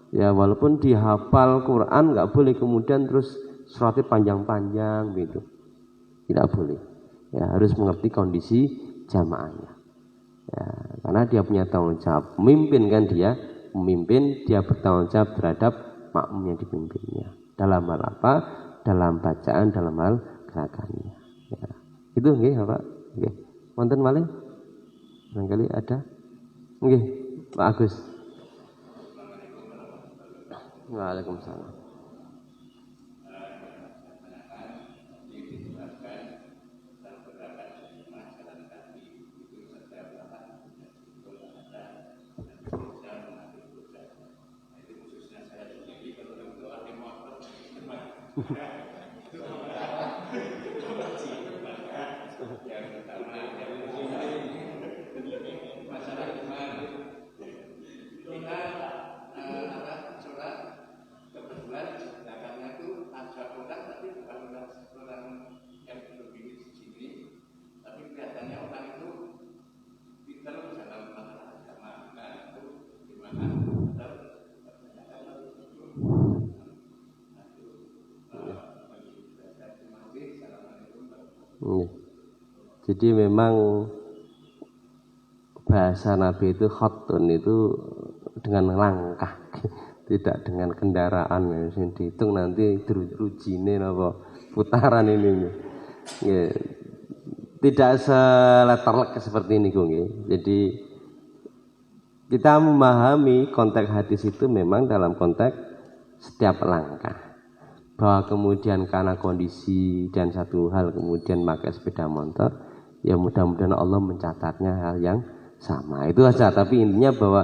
Ya, walaupun dihafal Quran nggak boleh kemudian terus suratnya panjang-panjang gitu. Tidak boleh. Ya, harus mengerti kondisi jamaahnya. Ya, karena dia punya tanggung jawab. Memimpin kan dia, memimpin, dia bertanggung jawab terhadap makmum yang dipimpinnya. Dalam hal apa? Dalam bacaan, dalam hal gerakannya. Ya. Itu nggih, Pak. Nggih. Wonten malih? Barangkali ada? Nggih, Pak Agus. Waalaikumsalam. Jadi memang bahasa Nabi itu khotun itu dengan langkah, tidak dengan kendaraan yang dihitung nanti rujine apa putaran ini. Ya, tidak seleterlek seperti ini, Gung. Jadi kita memahami konteks hadis itu memang dalam konteks setiap langkah. Bahwa kemudian karena kondisi dan satu hal kemudian pakai sepeda motor, ya mudah-mudahan Allah mencatatnya hal yang sama. Itu saja. Tapi intinya bahwa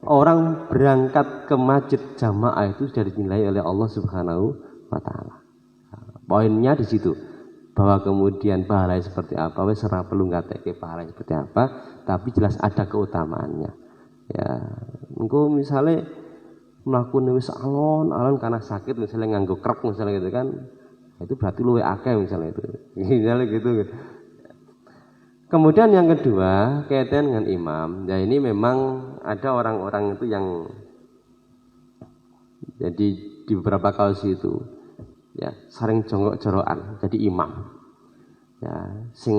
orang berangkat ke masjid jamaah itu sudah dinilai oleh Allah Subhanahu wa taala. Poinnya di situ. Bahwa kemudian pahala seperti apa, wis ora perlu ngateke pahala seperti apa, tapi jelas ada keutamaannya. Ya, engko misalnya melakukan wis alon karena sakit misalnya nganggo krep misalnya gitu kan, itu berarti luwe akeh misalnya itu. Misalnya gitu. Kemudian yang kedua kaitan dengan imam. Ya ini memang ada orang-orang itu yang jadi di beberapa kasus itu ya sering jongkok-jorokan jadi imam. Ya, sing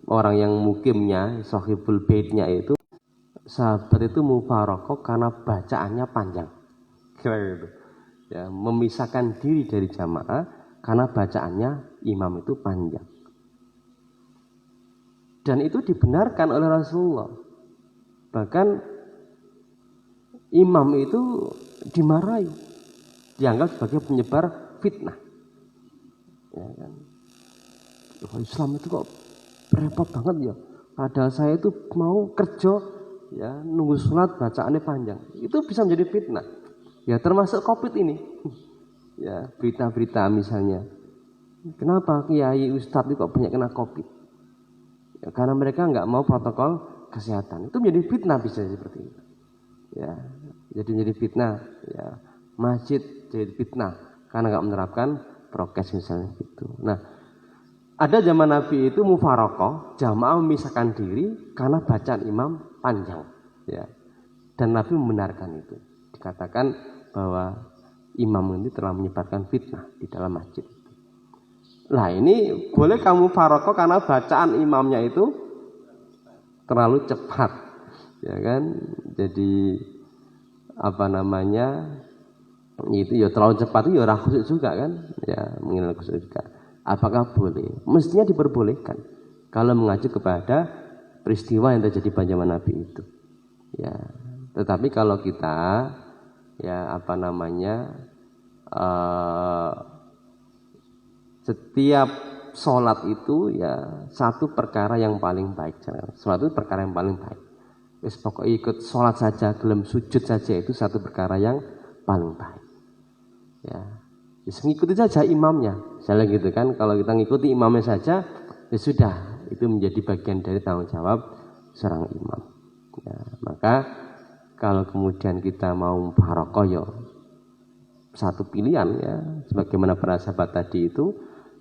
orang yang mukimnya sahibul baitnya itu sahabat itu mufarokoh karena bacaannya panjang, kira gitu. Ya, memisahkan diri dari jamaah karena bacaannya imam itu panjang. Dan itu dibenarkan oleh Rasulullah. Bahkan imam itu dimarahi, dianggap sebagai penyebar fitnah. Ya kan? Islam itu kok repot banget ya. Padahal saya itu mau kerja, ya nunggu sholat bacaannya panjang. Itu bisa menjadi fitnah. Ya termasuk COVID ini. Ya berita-berita misalnya. Kenapa kiai ustadz itu kok banyak kena COVID? Ya, karena mereka nggak mau protokol kesehatan. Itu menjadi fitnah bisa seperti itu. Ya, jadi fitnah. Ya, masjid jadi fitnah karena nggak menerapkan prokes misalnya gitu. Nah, ada zaman Nabi itu mufarokoh, jamaah memisahkan diri karena bacaan imam panjang. Ya, dan Nabi membenarkan itu. Dikatakan bahwa imam ini telah menyebarkan fitnah di dalam masjid. Nah ini boleh kamu farokoh karena bacaan imamnya itu terlalu cepat, ya kan? Jadi apa namanya itu ya terlalu cepat itu ya ora khusyuk juga kan? Ya mengenal khusyuk juga. Apakah boleh? Mestinya diperbolehkan kalau mengacu kepada peristiwa yang terjadi pada zaman Nabi itu. Ya, tetapi kalau kita ya apa namanya setiap sholat itu ya satu perkara yang paling baik. Sholat itu perkara yang paling baik. Wis pokoknya ikut sholat saja, gelem sujud saja itu satu perkara yang paling baik. Ya, bisa ngikuti saja imamnya. Misalnya gitu kan, kalau kita ngikuti imamnya saja, ya sudah, itu menjadi bagian dari tanggung jawab seorang imam. Ya, maka kalau kemudian kita mau mufarokoh ya satu pilihan ya, sebagaimana para sahabat tadi itu,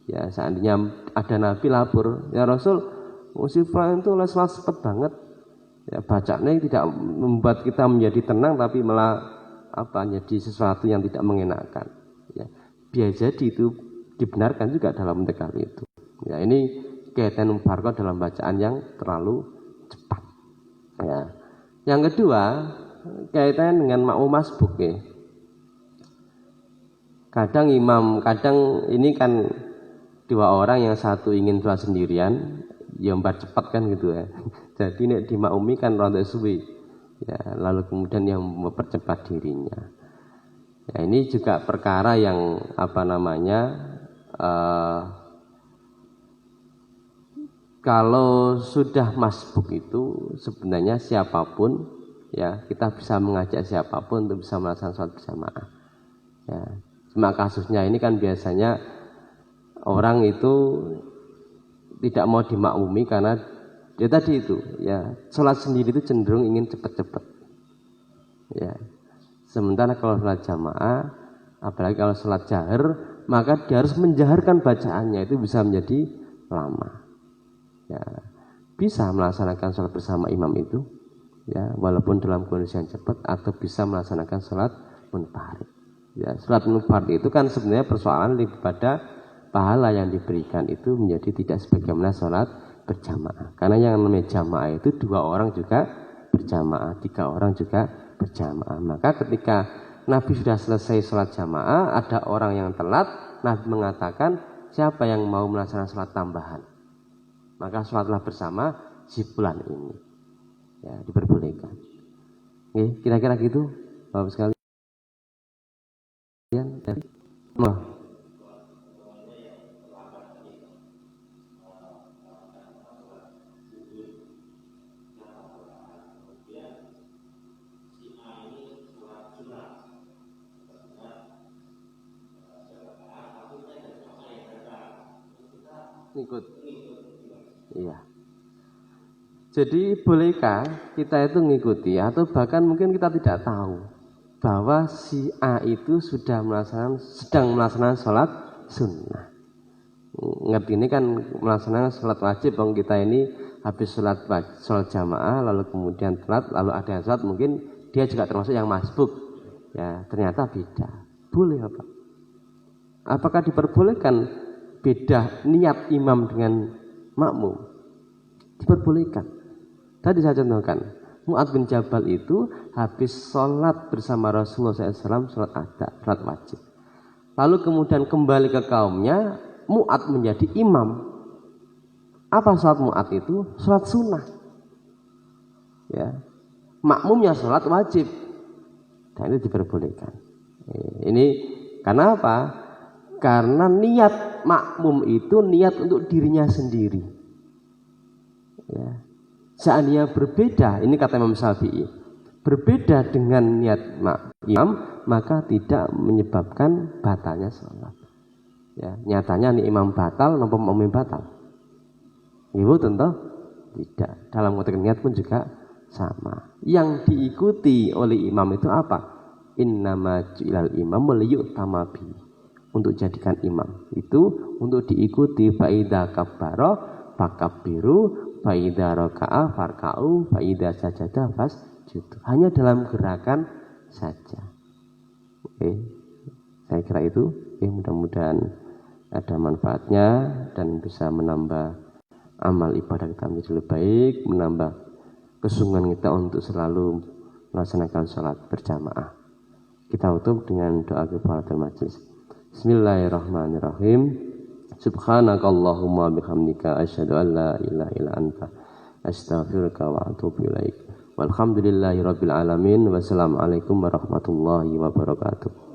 ya seandainya ada Nabi lapor, ya Rasul, Musifah itu sholat cepat banget, ya bacanya tidak membuat kita menjadi tenang, tapi malah jadi sesuatu yang tidak mengenakan. Ya, biasa jadi itu dibenarkan juga dalam konteks itu. Ya ini kaitan mufarokoh dalam bacaan yang terlalu cepat. Ya. Yang kedua kaitan dengan makmum masbuk ya. Kadang ini kan dua orang yang satu ingin sholat sendirian, ya mbak cepat kan gitu ya. Jadi ini dimaklumi kan rontok suwi. Ya, lalu kemudian yang mempercepat dirinya. Ya, ini juga perkara yang kalau sudah masbuk itu sebenarnya siapapun ya kita bisa mengajak siapapun untuk bisa melaksanakan sholat berjamaah. Ya, cuma kasusnya ini kan biasanya orang itu tidak mau dimaklumi karena ya tadi itu ya sholat sendiri itu cenderung ingin cepat-cepat. Ya. Sementara kalau sholat jamaah, apalagi kalau sholat jahar, maka dia harus menjaharkan bacaannya, itu bisa menjadi lama. Ya, bisa melaksanakan sholat bersama imam itu, ya walaupun dalam kondisi yang cepat, atau bisa melaksanakan sholat munfarid. Ya, sholat munfarid itu kan sebenarnya persoalan lebih pada pahala yang diberikan itu menjadi tidak sebagaimana sholat berjamaah. Karena yang namanya jamaah itu 2 orang juga berjamaah, 3 orang juga berjamaah. Maka ketika Nabi sudah selesai sholat jamaah, ada orang yang telat, Nabi mengatakan siapa yang mau melaksanakan sholat tambahan, maka sholatlah bersama si fulan ini. Ya, diperbolehkan. Oke, kira-kira gitu, Bapak sekalian. Nah. Ikut. Iya. Jadi bolehkah kita itu mengikuti atau bahkan mungkin kita tidak tahu bahwa si A itu sedang melaksanakan sholat sunnah. Ngerti ini kan melaksanakan sholat wajib, bang kita ini habis sholat jamaah lalu kemudian telat, lalu ada yang sholat mungkin dia juga termasuk yang masbuk. Ya ternyata beda. Boleh apa? Apakah diperbolehkan beda niat imam dengan makmum? Diperbolehkan. Tadi saya contohkan, Mu'adz bin Jabal itu habis sholat bersama Rasulullah SAW, sholat wajib. Lalu kemudian kembali ke kaumnya, Mu'adz menjadi imam. Apa sholat Mu'adz itu? Sholat sunnah. Ya, makmumnya sholat wajib. Dan itu diperbolehkan. Ini karena apa? Karena niat makmum itu niat untuk dirinya sendiri. Ya. Seandainya berbeda, ini kata Imam Syafi'i, berbeda dengan niat imam, maka tidak menyebabkan batalnya sholat. Ya, nyatanya nih imam batal, nopo mukmin batal. Ibu tentu tidak. Dalam konteks niat pun juga sama. Yang diikuti oleh imam itu apa? Innama ju'ilal imam liyu'tama bi. Untuk jadikan imam itu untuk diikuti. Fa'idha kabbara fakabbiru, fa'idha raka'a farka'u, fa'idha sajada fasjudu. Hanya dalam gerakan saja. Oke, saya kira itu. Mudah-mudahan ada manfaatnya dan bisa menambah amal ibadah kita menjadi lebih baik, menambah kesungguhan kita untuk selalu melaksanakan sholat berjamaah. Kita tutup dengan doa kifaratul majlis. Bismillahirrahmanirrahim. Subhanakallahumma bihamdika asyhadu an la ilaha illa anta astaghfiruka wa atubu ilaik. Walhamdulillahirabbil alamin. Wassalamualaikum warahmatullahi wabarakatuh.